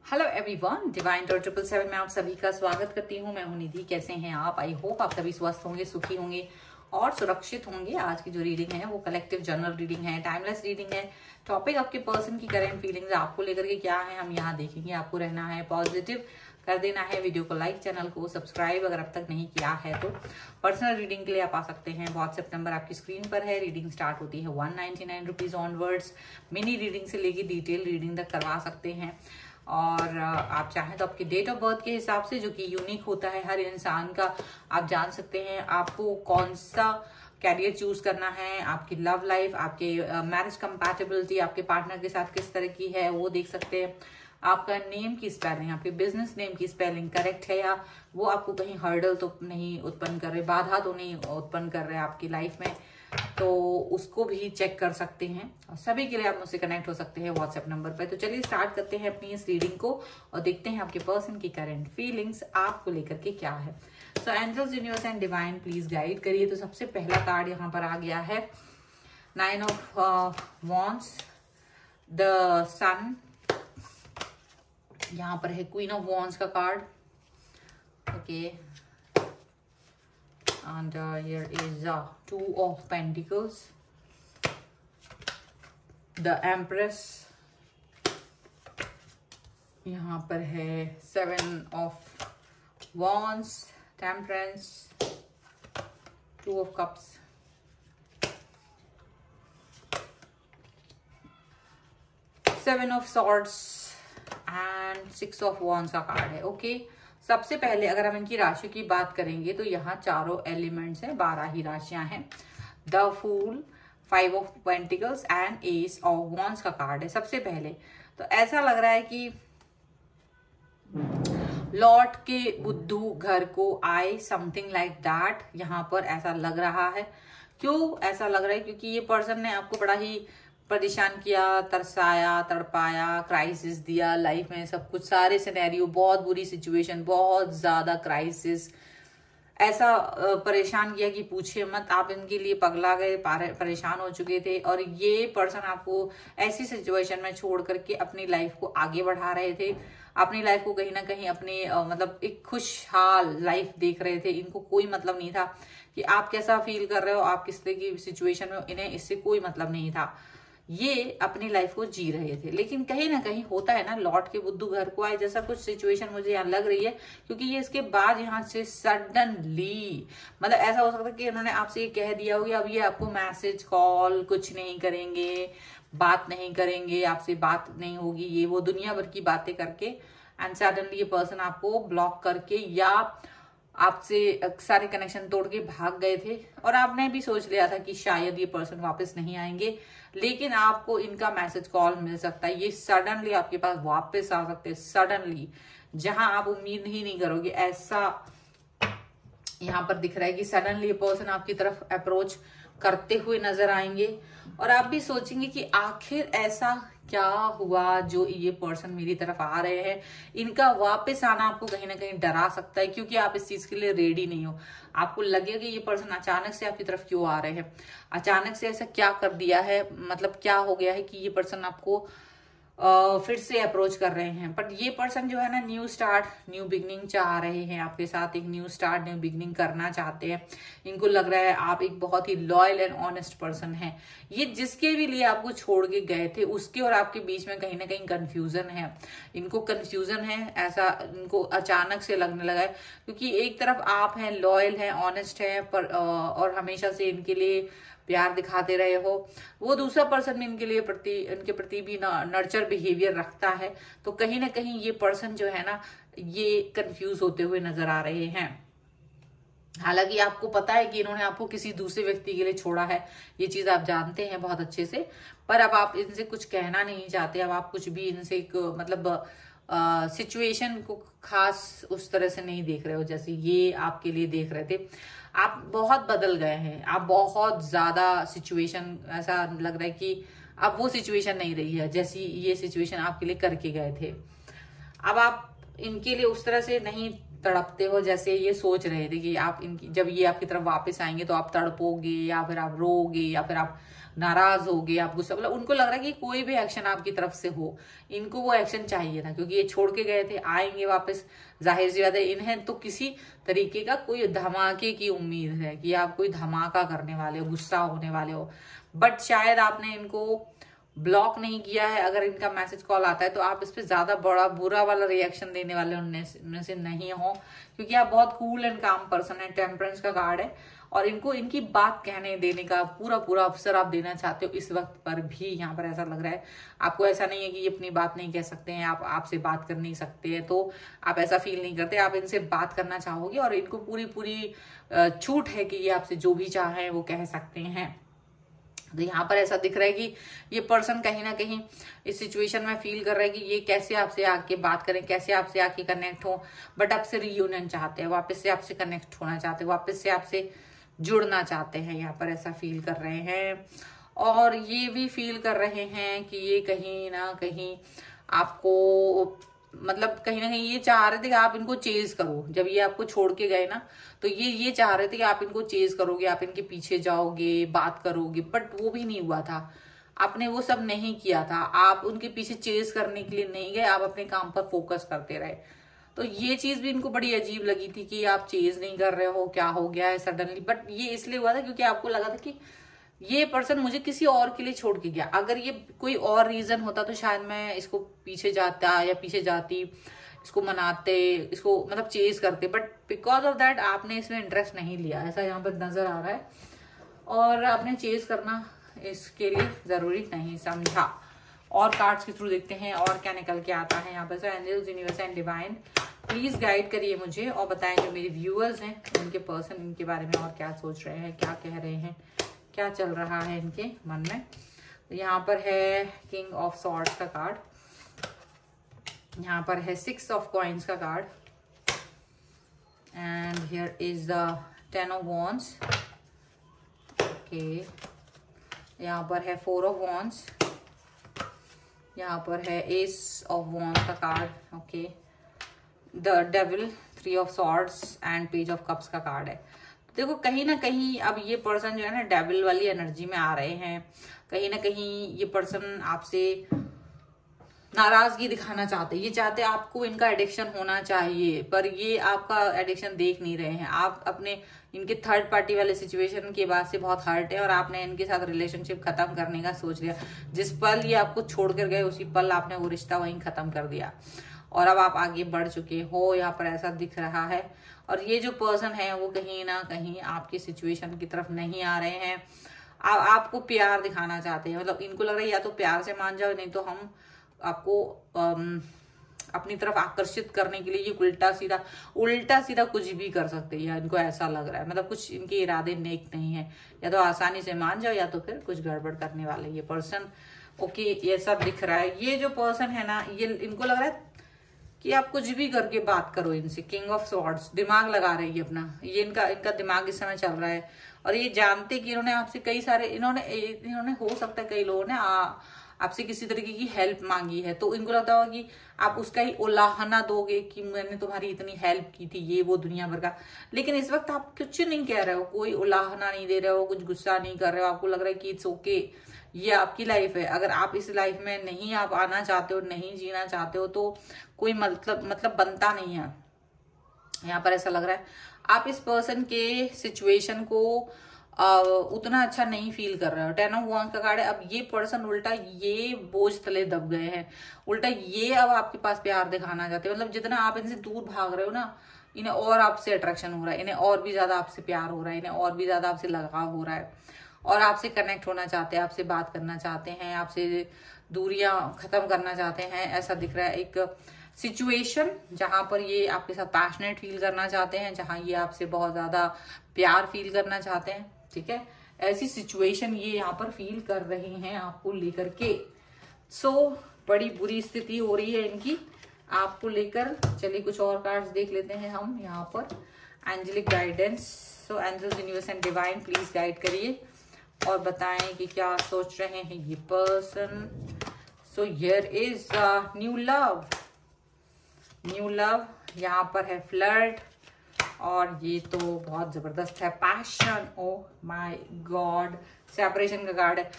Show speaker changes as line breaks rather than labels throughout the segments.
Hello everyone, divine 777 में आप सभी का स्वागत करती हूँ। मैं हूँ निधि। कैसे हैं आप? आई होप आप सभी स्वस्थ होंगे, सुखी होंगे और सुरक्षित होंगे। आज की जो रीडिंग है वो कलेक्टिव जनरल रीडिंग है, टाइमलेस रीडिंग है। टॉपिक आपके पर्सन की करंट फीलिंग्स आपको लेकर के क्या है हम यहाँ देखेंगे। आपको रहना है पॉजिटिव, कर देना है वीडियो को लाइक, चैनल को सब्सक्राइब अगर अब तक नहीं किया है तो। पर्सनल रीडिंग के लिए आप आ सकते हैं। व्हाट्सएप नंबर आपकी स्क्रीन पर है। रीडिंग स्टार्ट होती है 199 रुपीज ऑनवर्ड्स। मिनी रीडिंग से लेके डिटेल रीडिंग तक करवा सकते हैं। और आप चाहें तो आपके डेट ऑफ बर्थ के हिसाब से, जो कि यूनिक होता है हर इंसान का, आप जान सकते हैं आपको कौन सा कैरियर चूज करना है, आपकी लव लाइफ, आपके मैरिज कंपैटिबिलिटी, आपके पार्टनर के साथ किस तरह की है वो देख सकते हैं। आपका नेम की स्पेलिंग, आपके बिजनेस नेम की स्पेलिंग करेक्ट है या वो आपको कहीं हर्डल तो नहीं उत्पन्न कर रहे, बाधा तो नहीं उत्पन्न कर रहे आपकी लाइफ में, तो उसको भी चेक कर सकते हैं। और सभी के लिए आप मुझसे कनेक्ट हो सकते हैं व्हाट्सएप नंबर पर। तो चलिए स्टार्ट करते हैं अपनी इस रीडिंग को और देखते हैं आपके पर्सन की करंट फीलिंग्स आपको लेकर के क्या है। So angels, universe and divine please guide करिए। तो सबसे पहला कार्ड यहाँ पर आ गया है 9 ऑफ वॉन्ड्स, द सन। यहाँ पर है क्वीन ऑफ वॉन्ड्स का card. Okay, and here is 2 of Pentacles, the Empress। यहाँ पर है 7 of Wands, Temperance, 2 of Cups, Seven of Swords and 6 of Wands का कार्ड है। ओके, सबसे पहले अगर हम इनकी राशि की बात करेंगे तो यहाँ चारों एलिमेंट्स हैं, 12 ही राशियां हैं। The fool, 5 of pentacles and ace of wands का कार्ड है। सबसे पहले तो ऐसा लग रहा है कि लौट के बुद्धू घर को आए, समथिंग लाइक दैट। यहाँ पर ऐसा लग रहा है। क्यों ऐसा लग रहा है? क्योंकि ये पर्सन ने आपको बड़ा ही परेशान किया, तरसाया, तड़पाया, क्राइसिस दिया लाइफ में, सब कुछ, सारे सिनेरियो, बहुत बुरी सिचुएशन, बहुत ज्यादा क्राइसिस, ऐसा परेशान किया कि पूछिए मत। आप इनके लिए पगला गए, परेशान हो चुके थे और ये पर्सन आपको ऐसी सिचुएशन में छोड़ करके अपनी लाइफ को आगे बढ़ा रहे थे। अपनी लाइफ को कहीं ना कहीं अपने मतलब एक खुशहाल लाइफ देख रहे थे। इनको कोई मतलब नहीं था कि आप कैसा फील कर रहे हो, आप किस तरह की सिचुएशन में, इन्हें इससे कोई मतलब नहीं था। ये अपनी लाइफ को जी रहे थे, लेकिन कहीं ना कहीं होता है ना, लौट के बुद्धू घर को आए, जैसा कुछ सिचुएशन मुझे यहाँ लग रही है। क्योंकि ये इसके बाद यहाँ से सडनली, मतलब ऐसा हो सकता है कि उन्होंने आपसे ये कह दिया हो कि अब ये आपको मैसेज, कॉल कुछ नहीं करेंगे, बात नहीं करेंगे, आपसे बात नहीं होगी, ये वो दुनिया भर की बातें करके, एंड सडनली ये पर्सन आपको ब्लॉक करके या आपसे सारे कनेक्शन तोड़ के भाग गए थे। और आपने भी सोच लिया था कि शायद ये पर्सन वापस नहीं आएंगे, लेकिन आपको इनका मैसेज, कॉल मिल सकता है। ये सडनली आपके पास वापस आ सकते हैं, सडनली, जहां आप उम्मीद ही नहीं करोगे। ऐसा यहाँ पर दिख रहा है कि सडनली ये पर्सन आपकी तरफ अप्रोच करते हुए नजर आएंगे और आप भी सोचेंगे कि आखिर ऐसा क्या हुआ जो ये पर्सन मेरी तरफ आ रहे हैं। इनका वापस आना आपको कहीं ना कहीं डरा सकता है, क्योंकि आप इस चीज के लिए रेडी नहीं हो। आपको लगेगा कि ये पर्सन अचानक से आपकी तरफ क्यों आ रहे हैं, अचानक से ऐसा क्या कर दिया है, मतलब क्या हो गया है कि ये पर्सन आपको फिर से अप्रोच कर रहे हैं। बट ये पर्सन जो है ना, न्यू स्टार्ट, न्यू बिगनिंग चाह रहे हैं आपके साथ, एक न्यू स्टार्ट, न्यू बिगनिंग करना चाहते हैं। इनको लग रहा है आप एक बहुत ही लॉयल एंड ऑनेस्ट पर्सन हैं। ये जिसके भी लिए आपको छोड़ के गए थे, उसके और आपके बीच में कहीं ना कहीं कंफ्यूजन है। इनको कंफ्यूजन है, ऐसा इनको अचानक से लगने लगा है। क्योंकि एक तरफ आप हैं, लॉयल हैं, ऑनेस्ट हैं, पर और हमेशा से इनके लिए प्यार दिखाते रहे हो, वो दूसरा पर्सन भी इनके प्रति भी नर्चर बिहेवियर रखता है। तो कहीं ना कहीं ये पर्सन जो है ना, ये कंफ्यूज होते हुए नजर आ रहे हैं। हालांकि आपको पता है कि इन्होंने आपको किसी दूसरे व्यक्ति के लिए छोड़ा है, ये चीज आप जानते हैं बहुत अच्छे से, पर अब आप इनसे कुछ कहना नहीं चाहते। अब आप कुछ भी इनसे एक मतलब सिचुएशन को खास उस तरह से नहीं देख रहे हो जैसे ये आपके लिए देख रहे थे। आप बहुत बदल गए हैं, आप बहुत ज्यादा सिचुएशन, ऐसा लग रहा है कि अब वो सिचुएशन नहीं रही है जैसी ये सिचुएशन आपके लिए करके गए थे। अब आप इनके लिए उस तरह से नहीं तड़पते हो जैसे ये सोच रहे थे कि आप इनकी, जब ये आपकी तरफ वापस आएंगे तो आप तड़पोगे या फिर आप रोगे या फिर आप नाराज हो गए, आप गुस्सा, मतलब उनको लग रहा है कि कोई भी एक्शन आपकी तरफ से हो, इनको वो एक्शन चाहिए था क्योंकि ये छोड़ के गए थे, आएंगे वापस, जाहिर सी बात है इन्हें तो किसी तरीके का कोई धमाके की उम्मीद है कि आप कोई धमाका करने वाले हो, गुस्सा होने वाले हो। बट शायद आपने इनको ब्लॉक नहीं किया है, अगर इनका मैसेज कॉल आता है तो आप इस पे ज्यादा बड़ा बुरा वाला रिएक्शन देने वाले उनमें से नहीं हो, क्योंकि आप बहुत कूल एंड काम पर्सन है, टेम्परेंस का कार्ड है, और इनको इनकी बात कहने देने का पूरा पूरा अवसर आप देना चाहते हो इस वक्त पर भी। यहाँ पर ऐसा लग रहा है आपको ऐसा नहीं है कि ये अपनी बात नहीं कह सकते हैं, आप आपसे बात कर नहीं सकते हैं, तो आप ऐसा फील नहीं करते, आप इनसे बात करना चाहोगे और इनको पूरी पूरी छूट है कि ये आपसे जो भी चाहे वो कह सकते हैं। तो यहाँ पर ऐसा दिख रहा है कि ये पर्सन कहीं ना कहीं इस सिचुएशन में फील कर रहा है कि ये कैसे आपसे आके बात करें, कैसे आपसे आके कनेक्ट हो, बट आपसे रियूनियन चाहते हैं, वापस से आपसे कनेक्ट होना चाहते हैं, वापस से आपसे जुड़ना चाहते हैं, यहाँ पर ऐसा फील कर रहे हैं। और ये भी फील कर रहे हैं कि ये कहीं ना कहीं आपको, मतलब कहीं ना कहीं ये चाह रहे थे कि आप इनको चेज करो, जब ये आपको छोड़ के गए ना तो ये चाह रहे थे कि आप इनको चेज करोगे, आप इनके पीछे जाओगे, बात करोगे, बट वो भी नहीं हुआ था, आपने वो सब नहीं किया था, आप उनके पीछे चेज करने के लिए नहीं गए, आप अपने काम पर फोकस करते रहे। तो ये चीज भी इनको बड़ी अजीब लगी थी कि आप चेज नहीं कर रहे हो, क्या हो गया है सडनली, बट ये इसलिए हुआ था क्योंकि आपको लगा था कि ये पर्सन मुझे किसी और के लिए छोड़ के गया, अगर ये कोई और रीजन होता तो शायद मैं इसको पीछे जाता या पीछे जाती, इसको मनाते, इसको मतलब चेज करते, बट बिकॉज ऑफ दैट आपने इसमें इंटरेस्ट नहीं लिया, ऐसा यहाँ पर नजर आ रहा है, और आपने चेज करना इसके लिए जरूरी नहीं समझा। और कार्ड्स के थ्रू देखते हैं और क्या निकल के आता है यहाँ पर। So angels, universe and divine please guide करिए मुझे और बताएं जो मेरे व्यूअर्स हैं उनके पर्सन इनके बारे में और क्या सोच रहे हैं, क्या कह रहे हैं, क्या चल रहा है इनके मन में। तो यहाँ पर है किंग ऑफ सॉर्ड्स का कार्ड, यहाँ पर है 6 ऑफ कॉइन्स का card, and here is the 10 of wands. Okay, यहाँ पर है 4 ऑफ वॉन्ड्स, यहाँ पर है एस ऑफ वॉन्ड्स का card. Okay, the devil, 3 of swords and page of cups का कार्ड है। देखो कहीं ना कहीं अब ये पर्सन जो है ना डेविल वाली एनर्जी में आ रहे हैं, कहीं ना कहीं ये पर्सन आपसे नाराजगी दिखाना चाहते हैं, ये चाहते हैं आपको इनका एडिक्शन होना चाहिए, पर ये आपका एडिक्शन देख नहीं रहे हैं, आप अपने इनके थर्ड पार्टी वाले सिचुएशन के बाद से बहुत हर्ट है और आपने इनके साथ रिलेशनशिप खत्म करने का सोच लिया, जिस पल ये आपको छोड़ कर गए उसी पल आपने वो रिश्ता वहीं खत्म कर दिया और अब आप आगे बढ़ चुके हो, यहाँ पर ऐसा दिख रहा है। और ये जो पर्सन है वो कहीं ना कहीं आपकी सिचुएशन की तरफ नहीं आ रहे हैं, आपको प्यार दिखाना चाहते हैं, मतलब इनको लग रहा है या तो प्यार से मान जाओ, नहीं तो हम आपको अपनी तरफ आकर्षित करने के लिए ये उल्टा सीधा कुछ भी कर सकते हैं, या इनको ऐसा लग रहा है, मतलब कुछ इनके इरादे नेक नहीं है, या तो आसानी से मान जाओ या तो फिर कुछ गड़बड़ करने वाले ये पर्सन। ओके, ये सब दिख रहा है। ये जो पर्सन है ना, ये इनको लग रहा है कि आप कुछ भी करके बात करो इनसे। किंग ऑफ सॉर्ड्स, दिमाग लगा रही है अपना, ये इनका दिमाग इस समय चल रहा है और ये जानते कि इन्होंने आपसे कई सारे इन्होंने हो सकता है कई लोगों ने आपसे किसी तरीके की हेल्प मांगी है, तो इनको लगता होगा कि आप उसका ही उलाहना दोगे कि मैंने तुम्हारी इतनी हेल्प की थी, ये वो दुनिया भर का। लेकिन इस वक्त आप कुछ नहीं कह रहे हो, कोई उलाहना नहीं दे रहे हो, कुछ गुस्सा नहीं कर रहे हो, आपको लग रहा है कि इट्स ओके, ये आपकी लाइफ है। अगर आप इस लाइफ में नहीं आप आना चाहते हो, नहीं जीना चाहते हो, तो कोई मतलब बनता नहीं है। यहाँ पर ऐसा लग रहा है आप इस पर्सन के सिचुएशन को उतना अच्छा नहीं फील कर रहे हो। 10 ऑफ वॉन्ड्स का कार्ड है। अब ये पर्सन उल्टा ये बोझ तले दब गए हैं, उल्टा ये अब आपके पास प्यार दिखाना चाहते हैं, मतलब जितना आप इनसे दूर भाग रहे हो ना, इन्हें और आपसे अट्रैक्शन हो रहा है, इन्हें और भी ज्यादा आपसे प्यार हो रहा है, इन्हें और भी ज्यादा आपसे लगाव हो रहा है और आपसे कनेक्ट होना चाहते हैं, आपसे बात करना चाहते हैं, आपसे दूरियां खत्म करना चाहते हैं। ऐसा दिख रहा है एक सिचुएशन जहां पर ये आपके साथ पैशनेट फील करना चाहते हैं, जहां ये आपसे बहुत ज्यादा प्यार फील करना चाहते हैं। ठीक है, ऐसी सिचुएशन ये यहाँ पर फील कर रहे हैं आपको लेकर के। सो बड़ी बुरी स्थिति हो रही है इनकी आपको लेकर। चलिए कुछ और कार्ड्स देख लेते हैं हम यहाँ पर। Angelic guidance, so angels, universe and divine please guide करिए और बताएं कि क्या सोच रहे हैं ये person. So here is new love, यहाँ पर है फ्लर्ट, और ये तो बहुत जबरदस्त है, passion, oh my God, separation का कार्ड है।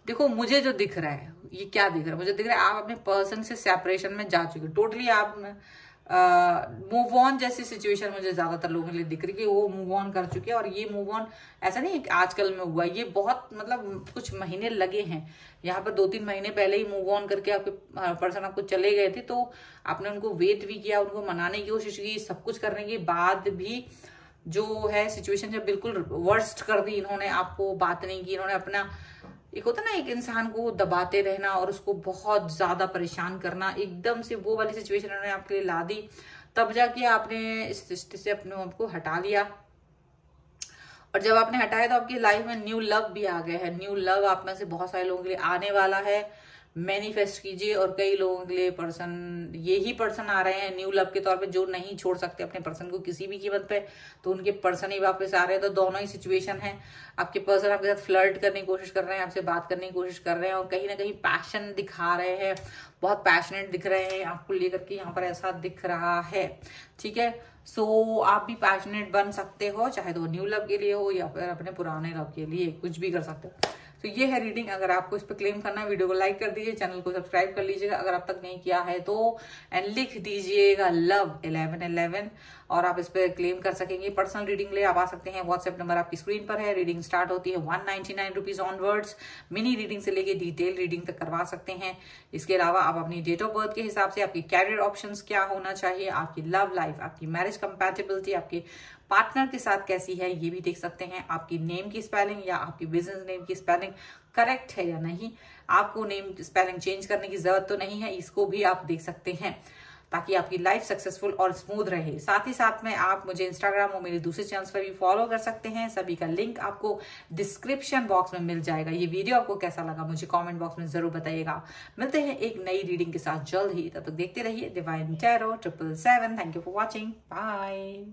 देखो मुझे जो दिख रहा है, ये क्या दिख रहा है, मुझे दिख रहा है आप अपने पर्सन से सेपरेशन में जा चुके, टोटली आप मूव ऑन जैसी सिचुएशन मुझे ज्यादातर लोगों के लिए दिख रही है कि वो मूव ऑन कर चुके हैं। और ये मूव ऑन ऐसा नहीं है आजकल में हुआ, ये बहुत मतलब कुछ महीने लगे हैं। यहाँ पर 2-3 महीने पहले ही मूव ऑन करके आपके पर्सन आपको चले गए थे, तो आपने उनको वेट भी किया, उनको मनाने की कोशिश की, सब कुछ करने के बाद भी जो है सिचुएशन जब बिल्कुल वर्स्ट कर दी इन्होंने, आपको बात नहीं की इन्होंने, अपना एक होता ना एक इंसान को दबाते रहना और उसको बहुत ज्यादा परेशान करना, एकदम से वो वाली सिचुएशन उन्होंने आपके लिए ला दी। तब जाके आपने इस रिश्ते से अपने आप को हटा लिया, और जब आपने हटाया तो आपकी लाइफ में न्यू लव भी आ गया है। न्यू लव आप में से बहुत सारे लोगों के लिए आने वाला है, मैनिफेस्ट कीजिए। और कई लोगों के लिए पर्सन, यही पर्सन आ रहे हैं न्यू लव के तौर पे, जो नहीं छोड़ सकते अपने पर्सन को किसी भी कीमत पे, तो उनके पर्सन ही वापस आ रहे हैं। तो दोनों ही सिचुएशन है, आपके पर्सन आपके साथ फ्लर्ट करने की कोशिश कर रहे हैं, आपसे बात करने की कोशिश कर रहे हैं, और कहीं ना कहीं पैशन दिखा रहे हैं, बहुत पैशनेट दिख रहे हैं आपको लेकर के, यहाँ पर ऐसा दिख रहा है। ठीक है, सो आप भी पैशनेट बन सकते हो, चाहे तो न्यू लव के लिए हो या फिर अपने पुराने लव के लिए, कुछ भी कर सकते हो। तो ये है रीडिंग। अगर आपको इस पर क्लेम करना है, वीडियो को लाइक कर दीजिए, चैनल को सब्सक्राइब कर लीजिएगा अगर अब तक नहीं किया है तो, एंड लिख दीजिएगा लव 1111 और आप इस पर क्लेम कर सकेंगे। पर्सनल रीडिंग ले आप आ सकते हैं, व्हाट्सएप नंबर आपकी स्क्रीन पर है। रीडिंग स्टार्ट होती है 199 रुपीज ऑनवर्ड्स। मिनी रीडिंग से लेके डिटेल रीडिंग तक करवा सकते हैं। इसके अलावा आप अपनी डेट ऑफ बर्थ के हिसाब से आपकी कैरियर ऑप्शंस क्या होना चाहिए, आपकी लव लाइफ, आपकी मैरिज कंपैटिबिलिटी, आपके पार्टनर के साथ कैसी है, ये भी देख सकते हैं। आपकी नेम की स्पेलिंग या आपकी बिजनेस नेम की स्पेलिंग करेक्ट है या नहीं, आपको नेम स्पेलिंग चेंज करने की जरूरत तो नहीं है, इसको भी आप देख सकते हैं, ताकि आपकी लाइफ सक्सेसफुल और स्मूथ रहे। साथ ही साथ में आप मुझे इंस्टाग्राम और मेरे दूसरे चैनल्स पर भी फॉलो कर सकते हैं, सभी का लिंक आपको डिस्क्रिप्शन बॉक्स में मिल जाएगा। ये वीडियो आपको कैसा लगा मुझे कमेंट बॉक्स में जरूर बताइएगा। मिलते हैं एक नई रीडिंग के साथ जल्द ही, तब तक देखते रहिए divine tarot 777। Thank you for watching, bye.